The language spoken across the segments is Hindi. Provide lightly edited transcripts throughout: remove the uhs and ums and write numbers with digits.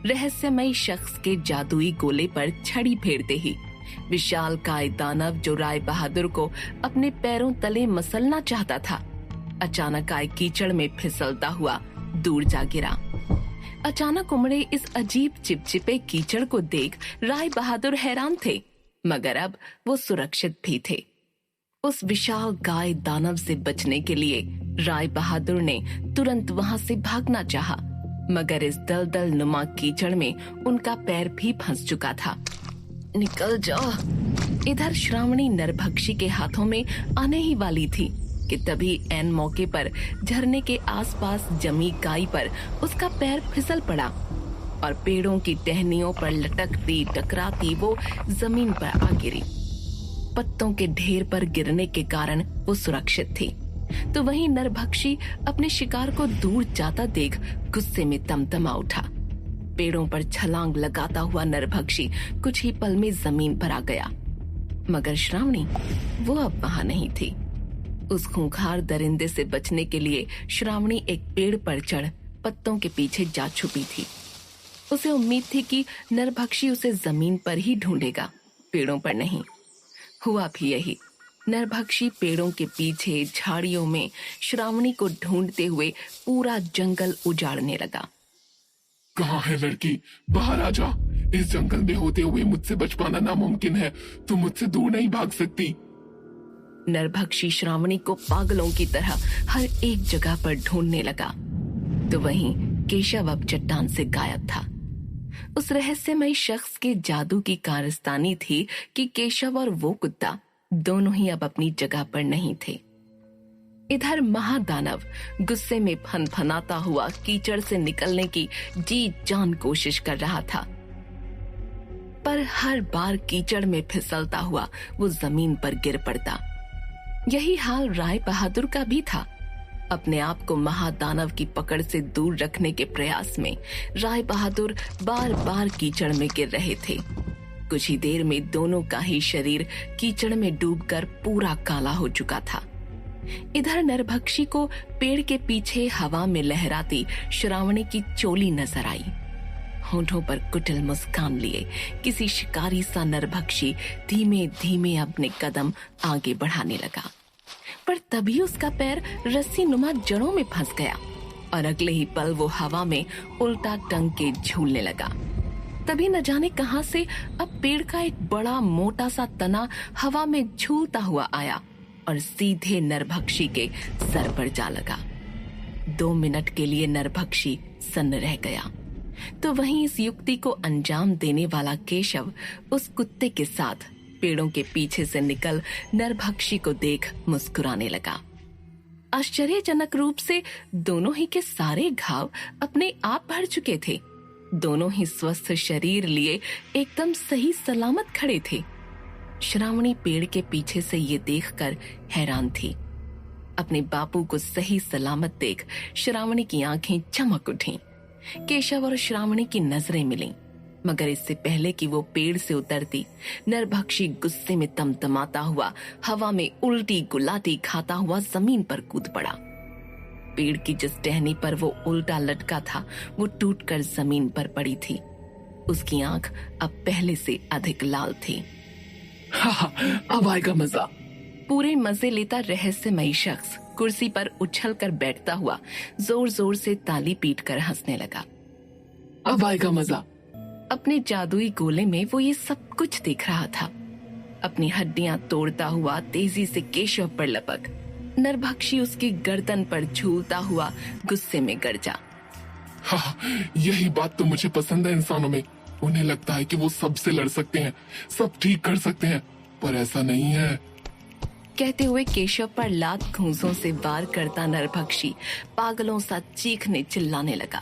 रहस्यमयी शख्स के जादुई गोले पर छड़ी फेरते ही विशाल काय दानव जो राय बहादुर को अपने पैरों तले मसलना चाहता था, अचानक आए कीचड़ में फिसलता हुआ दूर जा गिरा। अचानक उमड़े इस अजीब चिपचिपे कीचड़ को देख राय बहादुर हैरान थे, मगर अब वो सुरक्षित भी थे। उस विशाल गाय दानव से बचने के लिए राय बहादुर ने तुरंत वहां से भागना चाहा, मगर इस दलदल नुमा कीचड़ में उनका पैर भी फंस चुका था। निकल जाओ। इधर श्रावणी नरभक्षी के हाथों में आने ही वाली थी कि तभी ऐन मौके पर झरने के आसपास जमी काई पर उसका पैर फिसल पड़ा और पेड़ों की टहनियों पर लटकती टकराती वो जमीन पर आ गिरी। पत्तों के ढेर पर गिरने के कारण वो सुरक्षित थी, तो वहीं नरभक्षी अपने शिकार को दूर जाता देख गुस्से में तमतमा उठा। पेड़ों पर छलांग लगाता हुआ नरभक्षी कुछ ही पल में जमीन पर आ गया, मगर श्रावणी वो अब वहां नहीं थी। उस खूंखार दरिंदे से बचने के लिए श्रावणी एक पेड़ पर चढ़ पत्तों के पीछे जा छुपी थी। उसे उम्मीद थी कि नरभक्षी उसे जमीन पर ही ढूंढेगा, पेड़ों पर नहीं। हुआ भी यही। नरभक्षी पेड़ों के पीछे झाड़ियों में श्रावणी को ढूंढते हुए पूरा जंगल उजाड़ने लगा। कहाँ है लड़की? बाहर आ जा। इस जंगल में होते हुए मुझसे बच पाना नामुमकिन है। तुम मुझसे दूर नहीं भाग सकती। नरभक्षी श्रावणी को पागलों की तरह हर एक जगह पर ढूंढने लगा, तो वहीं केशव अब चट्टान से गायब था। उस रहस्यमयी शख्स के जादू की कारस्तानी थी कि केशव और वो कुत्ता दोनों ही अब अपनी जगह पर नहीं थे। इधर महादानव गुस्से में फनफनाता हुआ कीचड़ से निकलने की जी जान कोशिश कर रहा था, पर हर बार कीचड़ में फिसलता हुआ वो जमीन पर गिर पड़ता। यही हाल राय बहादुर का भी था। अपने आप को महादानव की पकड़ से दूर रखने के प्रयास में राय बहादुर बार बार कीचड़ में गिर रहे थे। कुछ ही देर में दोनों का ही शरीर कीचड़ में डूबकर पूरा काला हो चुका था। इधर नरभक्षी को पेड़ के पीछे हवा में लहराती श्रावणी की चोली नजर आई। होठों पर कुटिल मुस्कान लिए किसी शिकारी सा नरभक्षी धीमे धीमे अपने कदम आगे बढ़ाने लगा, पर तभी उसका पैर रस्सी नुमा जड़ों में फंस गया और अगले ही पल वो हवा में उल्टा टंग के झूलने लगा। तभी न जाने कहां से अब पेड़ का एक बड़ा मोटा सा तना हवा में झूलता हुआ आया और सीधे नरभक्षी के सर पर जा लगा। 2 मिनट के लिए नरभक्षी सन्न रह गया, तो वहीं इस युक्ति को अंजाम देने वाला केशव उस कुत्ते के साथ पेड़ों के पीछे से निकल नरभक्षी को देख मुस्कुराने लगा। आश्चर्यजनक रूप से दोनों ही के सारे घाव अपने आप भर चुके थे। दोनों ही स्वस्थ शरीर लिए एकदम सही सलामत खड़े थे। श्रावणी पेड़ के पीछे से ये देखकर हैरान थी। अपने बापू को सही सलामत देख श्रावणी की आंखें चमक उठीं। केशव और श्रावणी की नजरें मिलीं, मगर इससे पहले कि वो पेड़ से उतरती, नरभक्षी गुस्से में तमतमाता हुआ हवा में उल्टी गुलाटी खाता हुआ जमीन पर कूद पड़ा। पेड़ की जिस टहनी पर वो उल्टा लटका था वो टूटकर जमीन पर पड़ी थी। उसकी आंख अब पहले से अधिक लाल थी। अब आएगा मजा। पूरे मजे लेता रहस्यमयी शख्स कुर्सी पर उछल कर बैठता हुआ जोर जोर से ताली पीट कर हंसने लगा। अब आएगा मजा। अपने जादुई गोले में वो ये सब कुछ देख रहा था। अपनी हड्डियां तोड़ता हुआ तेजी से केशव पर लपक नरभक्षी उसकी गर्दन पर झूलता हुआ गुस्से में गरजा। यही बात तो मुझे पसंद है इंसानों में। उन्हें लगता है कि वो सबसे लड़ सकते हैं, सब ठीक कर सकते हैं, पर ऐसा नहीं है। कहते हुए केशव पर लात घूंसों से वार करता नरभक्षी पागलों सा चीखने चिल्लाने लगा।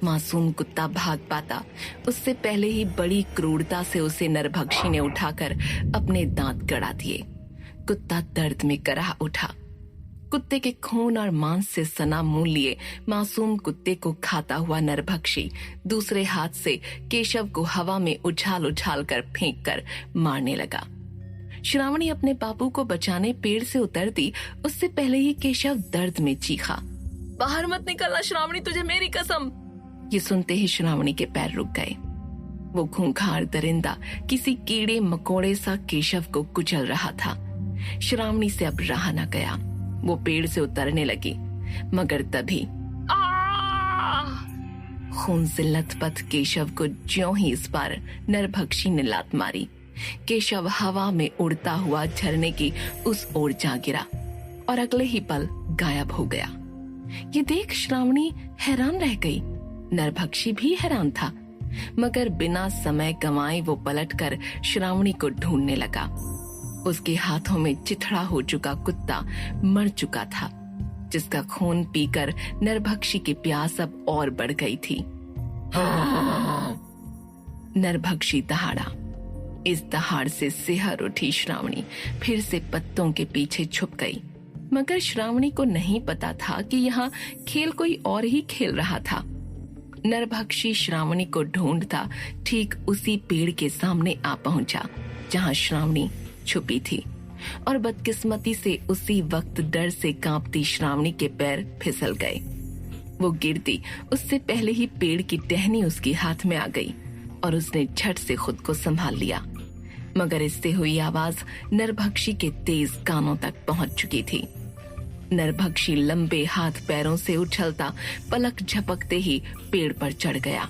मासूम कुत्ता भाग पाता उससे पहले ही बड़ी क्रूरता से उसे नरभक्षी ने उठाकर अपने दांत गड़ा दिए। कुत्ता दर्द में कराह उठा। कुत्ते के खून और मांस से सना मुंह लिए मासूम कुत्ते को खाता हुआ नरभक्षी दूसरे हाथ से केशव को हवा में उछाल उछाल कर फेंक कर मारने लगा। श्रावणी अपने बापू को बचाने पेड़ से उतरती उससे पहले ही केशव दर्द में चीखा। बाहर मत निकलना श्रावणी, तुझे मेरी कसम। ये सुनते ही श्रावणी के पैर रुक गए। वो खूंखार दरिंदा किसी कीड़े मकोड़े सा केशव को कुचल रहा था। श्रावणी से अब रहा न गया। वो पेड़ से उतरने लगी, मगर तभी खून से लथपथ केशव को ज्यों ही इस बार नरभक्षी ने लात मारी। केशव हवा में उड़ता हुआ झरने की उस ओर जा गिरा और अगले ही पल गायब हो गया। ये देख श्रावणी हैरान रह गई। नरभक्षी भी हैरान था, मगर बिना समय गंवाए वो पलटकर श्रावणी को ढूंढने लगा। उसके हाथों में चिथड़ा हो चुका कुत्ता मर चुका था, जिसका खून पीकर नरभक्षी की प्यास अब और बढ़ गई थी। नरभक्षी दहाड़ा। इस दहाड़ से सिहर उठी श्रावणी फिर से पत्तों के पीछे छुप गई, मगर श्रावणी को नहीं पता था कि यहाँ खेल कोई और ही खेल रहा था। नरभक्षी श्रावणी को ढूंढता ठीक उसी पेड़ के सामने आ पहुंचा जहाँ श्रावणी छुपी थी, और बदकिस्मती से उसी वक्त डर से कांपती श्रावणी के पैर फिसल गए। वो गिरती उससे पहले ही पेड़ की टहनी उसके हाथ में आ गई और उसने झट से खुद को संभाल लिया, मगर इससे हुई आवाज नरभक्षी के तेज कानों तक पहुंच चुकी थी। नरभक्षी लंबे हाथ पैरों से उछलता पलक झपकते ही पेड़ पर चढ़ गया।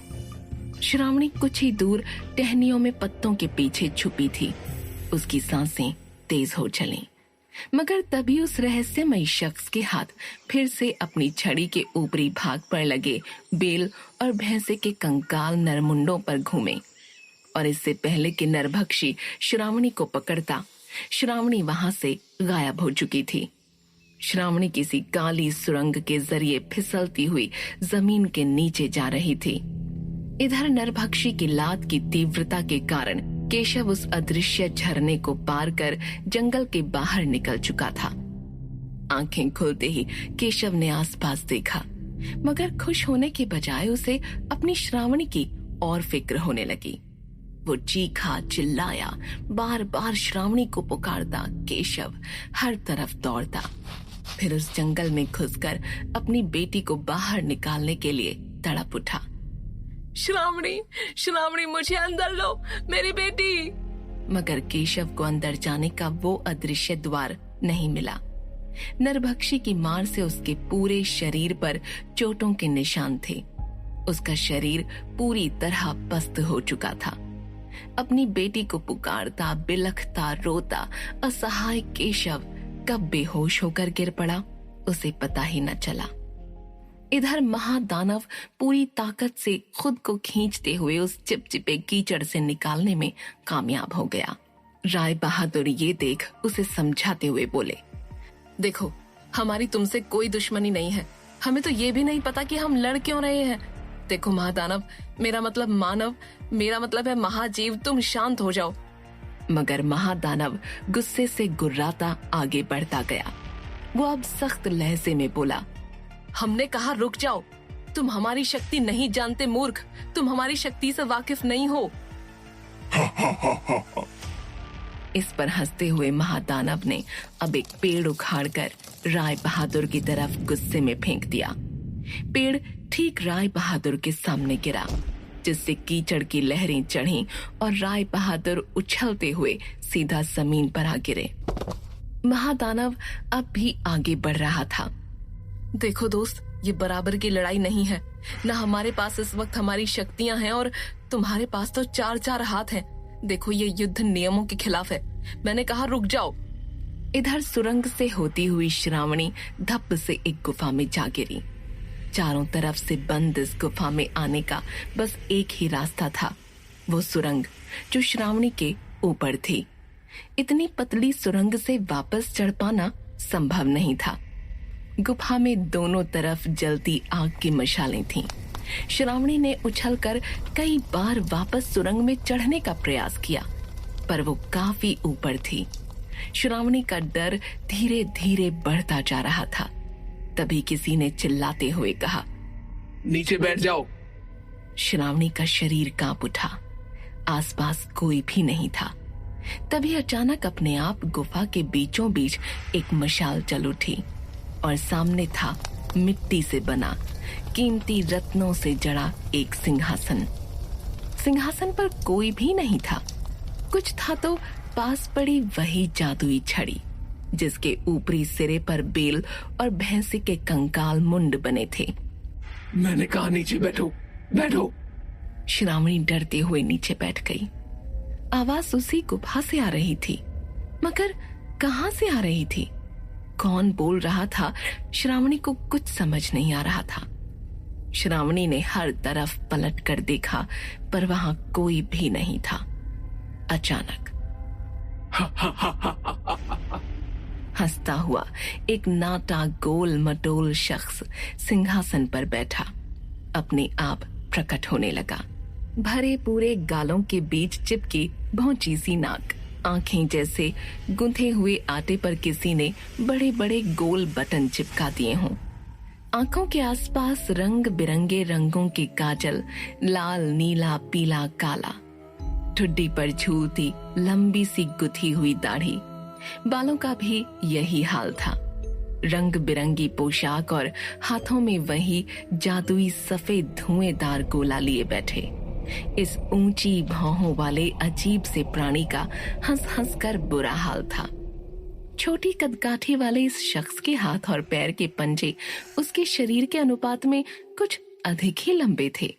श्रावणी कुछ ही दूर टहनियों में पत्तों के पीछे छुपी थी। उसकी सांसें तेज हो चलीं, मगर तभी उस रहस्यमयी शख्स के हाथ फिर से अपनी छड़ी के ऊपरी भाग पर लगे बेल और भैंसे के कंकाल नरमुंडों पर घूमे, और इससे पहले कि नरभक्षी श्रावणी को पकड़ता, श्रावणी वहां से गायब हो चुकी थी। श्रावणी किसी काली सुरंग के जरिए फिसलती हुई जमीन के नीचे जा रही थी। इधर नरभक्षी की लात की तीव्रता के कारण केशव उस अदृश्य झरने को पार कर जंगल के बाहर निकल चुका था। आंखें खुलते ही केशव ने आसपास देखा, मगर खुश होने के बजाय उसे अपनी श्रावणी की और फिक्र होने लगी। वो चीखा चिल्लाया, बार बार श्रावणी को पुकारता। केशव हर तरफ दौड़ता, फिर उस जंगल में घुसकर अपनी बेटी को बाहर निकालने के लिए तड़प उठा। श्रावणी, श्रावणी, मुझे अंदर लो, मेरी बेटी। मगर केशव को अंदर जाने का वो अदृश्य द्वार नहीं मिला। नरभक्षी की मार से उसके पूरे शरीर पर चोटों के निशान थे। उसका शरीर पूरी तरह पस्त हो चुका था। अपनी बेटी को पुकारता, बिलखता, रोता असहाय केशव कब बेहोश होकर गिर पड़ा, उसे पता ही न चला। इधर महादानव पूरी ताकत से खुद को खींचते हुए उस चिपचिपे कीचड़ से निकालने में कामयाब हो गया। राय बहादुर ये देख उसे समझाते हुए बोले, देखो, हमारी तुमसे कोई दुश्मनी नहीं है। हमें तो ये भी नहीं पता कि हम लड़ क्यों रहे हैं। देखो महादानव, मेरा मतलब मानव, मेरा मतलब है महाजीव, तुम शांत हो जाओ। मगर महादानव गुस्से से गुर्राता आगे बढ़ता गया। वो अब सख्त लहजे में बोला, हमने कहा रुक जाओ। तुम हमारी शक्ति नहीं जानते मूर्ख, तुम हमारी शक्ति से वाकिफ नहीं हो। इस पर हंसते हुए महादानव ने अब एक पेड़ उखाड़कर राय बहादुर की तरफ गुस्से में फेंक दिया। पेड़ ठीक राय बहादुर के सामने गिरा, जिससे कीचड़ की लहरें चढ़ीं और राय बहादुर उछलते हुए सीधा जमीन पर आ गिरे। महादानव अब भी आगे बढ़ रहा था। देखो दोस्त, ये बराबर की लड़ाई नहीं है। न हमारे पास इस वक्त हमारी शक्तियां हैं और तुम्हारे पास तो 4-4 हाथ हैं। देखो, ये युद्ध नियमों के खिलाफ है। मैंने कहा रुक जाओ। इधर सुरंग से होती हुई श्रावणी धप से एक गुफा में जा गिरी। चारों तरफ से बंद इस गुफा में आने का बस एक ही रास्ता था, वो सुरंग जो श्रावणी के ऊपर थी। इतनी पतली सुरंग से वापस चढ़ पाना संभव नहीं था। गुफा में दोनों तरफ जलती आग की मशालें थीं। श्रावणी ने उछलकर कई बार वापस सुरंग में चढ़ने का प्रयास किया, पर वो काफी ऊपर थी। श्रावणी का डर धीरे धीरे बढ़ता जा रहा था। तभी किसी ने चिल्लाते हुए कहा, नीचे बैठ जाओ। श्रावणी का शरीर कांप उठा। आसपास कोई भी नहीं था। तभी अचानक अपने आप गुफा के बीचों बीच एक मशाल जल उठी और सामने था मिट्टी से बना कीमती रत्नों से जड़ा एक सिंहासन। सिंहासन पर कोई भी नहीं था। कुछ था तो पास पड़ी वही जादुई छड़ी जिसके ऊपरी सिरे पर बेल और भैंसे के कंकाल मुंड बने थे। मैंने कहा नीचे बैठो, बैठो। श्रावणी डरते हुए नीचे बैठ गई। आवाज उसी गुफा से आ रही थी, मगर कहां से आ रही थी? कौन बोल रहा था? श्रावणी को कुछ समझ नहीं आ रहा था। श्रावणी ने हर तरफ पलट कर देखा, पर वहां कोई भी नहीं था। अचानक हंसता हुआ एक नाटा गोल मटोल शख्स सिंहासन पर बैठा अपने आप प्रकट होने लगा। भरे पूरे गालों के बीच चिपकी भौंची सी नाक, आंखें जैसे गुंथे हुए आटे पर किसी ने बड़े बड़े गोल बटन चिपका दिए हों। आंखों के आसपास रंग बिरंगे रंगों की काजल, लाल, नीला, पीला, काला। ठुड्डी पर झूलती लंबी सी गुथी हुई दाढ़ी। बालों का भी यही हाल था। रंग बिरंगी पोशाक और हाथों में वही जादुई सफेद धुएंदार गोला लिए बैठे इस ऊंची भौहों वाले अजीब से प्राणी का हंस हंस कर बुरा हाल था। छोटी कदकाठी वाले इस शख्स के हाथ और पैर के पंजे उसके शरीर के अनुपात में कुछ अधिक ही लंबे थे।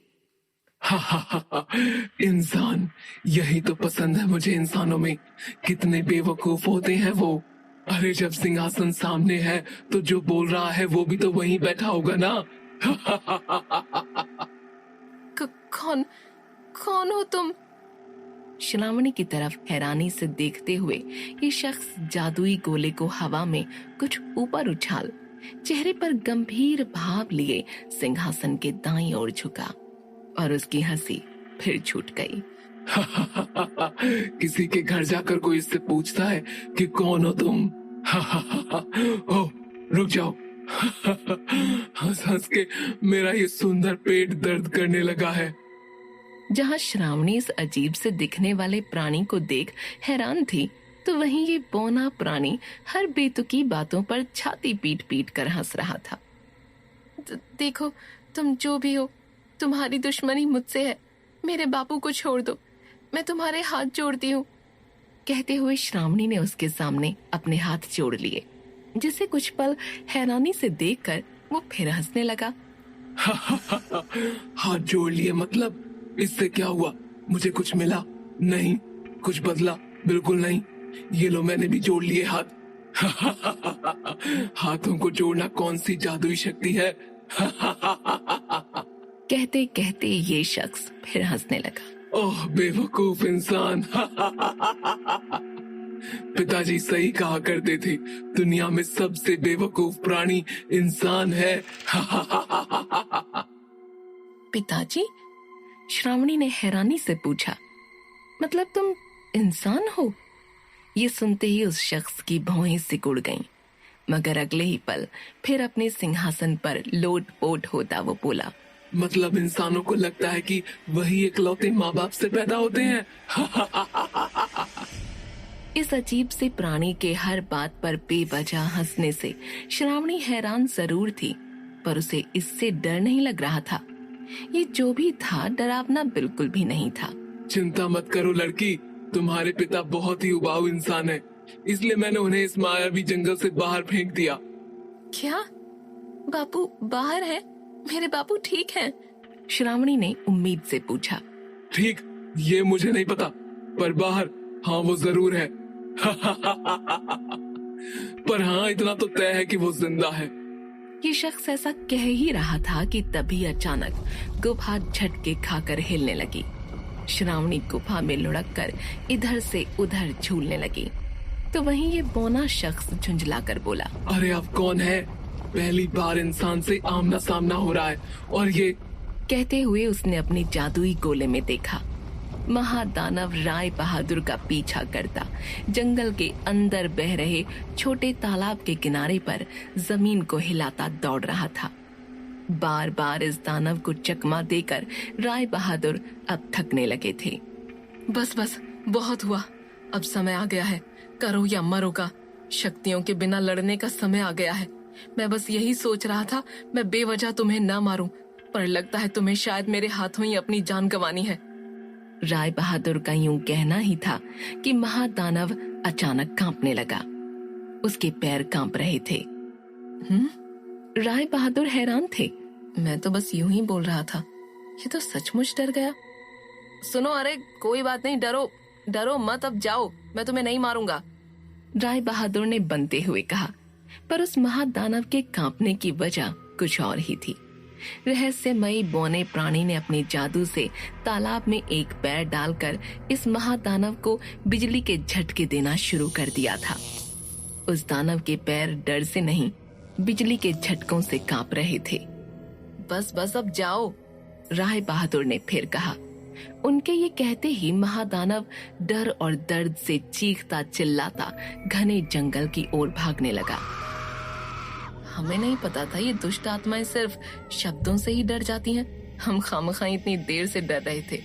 इंसान, यही तो पसंद है मुझे इंसानों में। कितने बेवकूफ होते हैं वो। अरे जब सिंहासन सामने है तो जो बोल रहा है वो भी तो वहीं बैठा होगा ना। कौन हो तुम? श्रावणी की तरफ हैरानी से देखते हुए ये शख्स जादुई गोले को हवा में कुछ ऊपर उछाल, चेहरे पर गंभीर भाव लिए सिंहासन के दाईं ओर झुका और उसकी हंसी फिर छूट गई। किसी के घर जाकर कोई इससे पूछता है कि कौन हो तुम? ओह, रुक जाओ। हंस हंस के मेरा ये सुंदर पेट दर्द करने लगा है। जहाँ श्रावणी इस अजीब से दिखने वाले प्राणी को देख हैरान थी, तो वहीं ये बौना प्राणी हर बेतुकी बातों पर छाती पीट पीट कर हंस रहा था। देखो, तुम जो भी हो, तुम्हारी दुश्मनी मुझसे है। मेरे बापू को छोड़ दो, मैं तुम्हारे हाथ जोड़ती हूँ। कहते हुए श्रावणी ने उसके सामने अपने हाथ जोड़ लिए, जिसे कुछ पल हैरानी से देखकर वो फिर हंसने लगा। हाथ जोड़ लिए मतलब? इससे क्या हुआ? मुझे कुछ मिला? नहीं। कुछ बदला? बिल्कुल नहीं। ये लो, मैंने भी जोड़ लिए हाथ। हाथों को जोड़ना कौन सी जादुई शक्ति है? कहते कहते ये शख्स फिर हंसने लगा। ओह बेवकूफ इंसान। पिताजी सही कहा करते थे, दुनिया में सबसे बेवकूफ प्राणी इंसान है। पिताजी? श्रावणी ने हैरानी से पूछा। मतलब तुम इंसान हो? ये सुनते ही उस शख्स की भौहें सिकुड़ गईं, मगर अगले ही पल फिर अपने सिंहासन पर लोट-पोट होता वो बोला। मतलब इंसानों को लगता है कि वही इकलौते माँ बाप से पैदा होते हैं। इस अजीब से प्राणी के हर बात पर बेवजह हंसने से श्रावणी हैरान जरूर थी, पर उसे इससे डर नहीं लग रहा था। ये जो भी था, डरावना बिल्कुल भी नहीं था। चिंता मत करो लड़की, तुम्हारे पिता बहुत ही उबाऊ इंसान है, इसलिए मैंने उन्हें इस मायावी जंगल से बाहर फेंक दिया। क्या? बापू बाहर है? मेरे बापू ठीक हैं? श्रावणी ने उम्मीद से पूछा। ठीक, ये मुझे नहीं पता, पर बाहर हाँ वो जरूर है। पर हाँ इतना तो तय है कि वो जिंदा है। ये शख्स ऐसा कह ही रहा था कि तभी अचानक गुफा झटके खाकर हिलने लगी। श्रावणी गुफा में लुढ़ककर इधर से उधर झूलने लगी, तो वहीं ये बौना शख्स झुंझलाकर बोला। अरे आप कौन है? पहली बार इंसान से आमना सामना हो रहा है। और ये? कहते हुए उसने अपने जादुई गोले में देखा। महादानव राय बहादुर का पीछा करता जंगल के अंदर बह रहे छोटे तालाब के किनारे पर जमीन को हिलाता दौड़ रहा था। बार बार इस दानव को चकमा देकर राय बहादुर अब थकने लगे थे। बस बस, बहुत हुआ, अब समय आ गया है, करो या मरो का। शक्तियों के बिना लड़ने का समय आ गया है। मैं बस यही सोच रहा था मैं बेवजह तुम्हें न मारूं, पर लगता है तुम्हें शायद मेरे हाथों ही अपनी जान गंवानी है। राय बहादुर का यूं कहना ही था कि महादानव अचानक कांपने लगा। उसके पैर कांप रहे थे। राय बहादुर हैरान थे। मैं तो बस यूं ही बोल रहा था, ये तो सचमुच डर गया। सुनो, अरे कोई बात नहीं, डरो डरो मत, अब जाओ, मैं तुम्हें नहीं मारूंगा, राय बहादुर ने बनते हुए कहा। पर उस महादानव के कांपने की वजह कुछ और ही थी। रहस्यमयी बौने प्राणी ने अपने जादू से तालाब में एक पैर डालकर इस महादानव को बिजली के झटके देना शुरू कर दिया था। उस दानव के पैर डर से नहीं, बिजली के झटकों से कांप रहे थे। बस बस अब जाओ, राय बहादुर ने फिर कहा। उनके ये कहते ही महादानव डर और दर्द से चीखता चिल्लाता घने जंगल की ओर भागने लगा। हमें नहीं पता था ये दुष्ट आत्माएं सिर्फ शब्दों से ही डर जाती हैं। हम खामखा इतनी देर से डर रहे थे।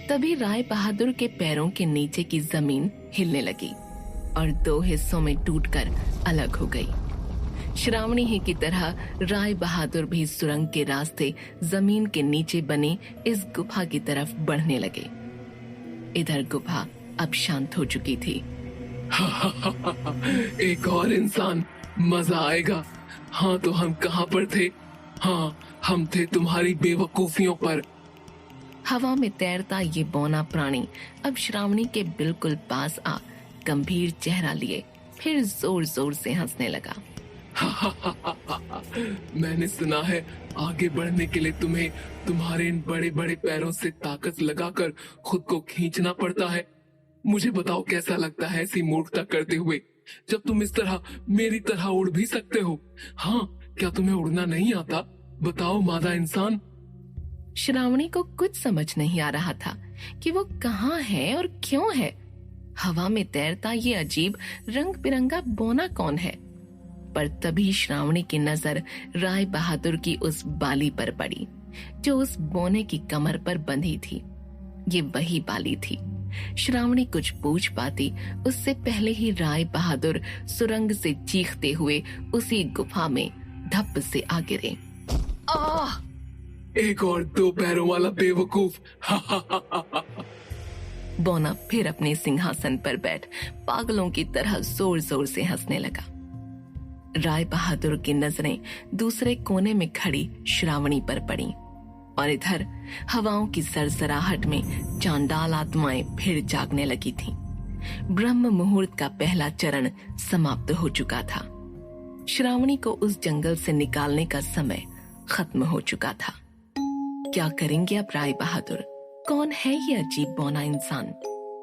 तभी राय बहादुर के पैरों के नीचे की जमीन हिलने लगी और दो हिस्सों में टूटकर अलग हो गई। श्रावणी ही की तरह राय बहादुर भी सुरंग के रास्ते जमीन के नीचे बनी इस गुफा की तरफ बढ़ने लगे। इधर गुफा अब शांत हो चुकी थी। एक और इंसान, मजा आएगा। हाँ तो हम कहाँ पर थे? हाँ, हम थे तुम्हारी बेवकूफियों पर। हवा में तैरता ये बौना प्राणी अब श्रावणी के बिल्कुल पास आ गंभीर चेहरा लिए फिर जोर जोर से हंसने लगा। मैंने सुना है आगे बढ़ने के लिए तुम्हें तुम्हारे इन बड़े बड़े पैरों से ताकत लगाकर खुद को खींचना पड़ता है। मुझे बताओ कैसा लगता है ऐसी मूर्खता करते हुए, जब तुम इस तरह मेरी तरह उड़ भी सकते हो। हाँ, क्या तुम्हें उड़ना नहीं आता? बताओ मादा इंसान। श्रावणी को कुछ समझ नहीं आ रहा था कि वो कहाँ है और क्यों है। हवा में तैरता ये अजीब रंग बिरंगा बौना कौन है? पर तभी श्रावणी की नजर राय बहादुर की उस बाली पर पड़ी जो उस बौने की कमर पर बंधी थी। ये वही बाली थी। श्रावणी कुछ पूछ पाती उससे पहले ही राय बहादुर सुरंग से चीखते हुए उसी गुफा में धप से आ गिरे। एक और दो पैरों वाला बेवकूफ। बौना फिर अपने सिंहासन पर बैठ पागलों की तरह जोर जोर से हंसने लगा। राय बहादुर की नजरें दूसरे कोने में खड़ी श्रावणी पर पड़ी और इधर हवाओं की सरसराहट में चांडाल आत्माएं फिर जागने लगी थीं। ब्रह्म मुहूर्त का पहला चरण समाप्त हो चुका था। श्रावणी को उस जंगल से निकालने का समय खत्म हो चुका था। क्या करेंगे अब राय बहादुर? कौन है ये अजीब बौना इंसान?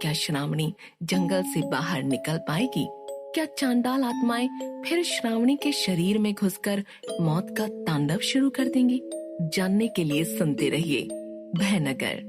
क्या श्रावणी जंगल से बाहर निकल पाएगी? क्या चांडाल आत्माएं फिर श्रावणी के शरीर में घुसकर मौत का तांडव शुरू कर देंगी? जानने के लिए सुनते रहिए भयनगर।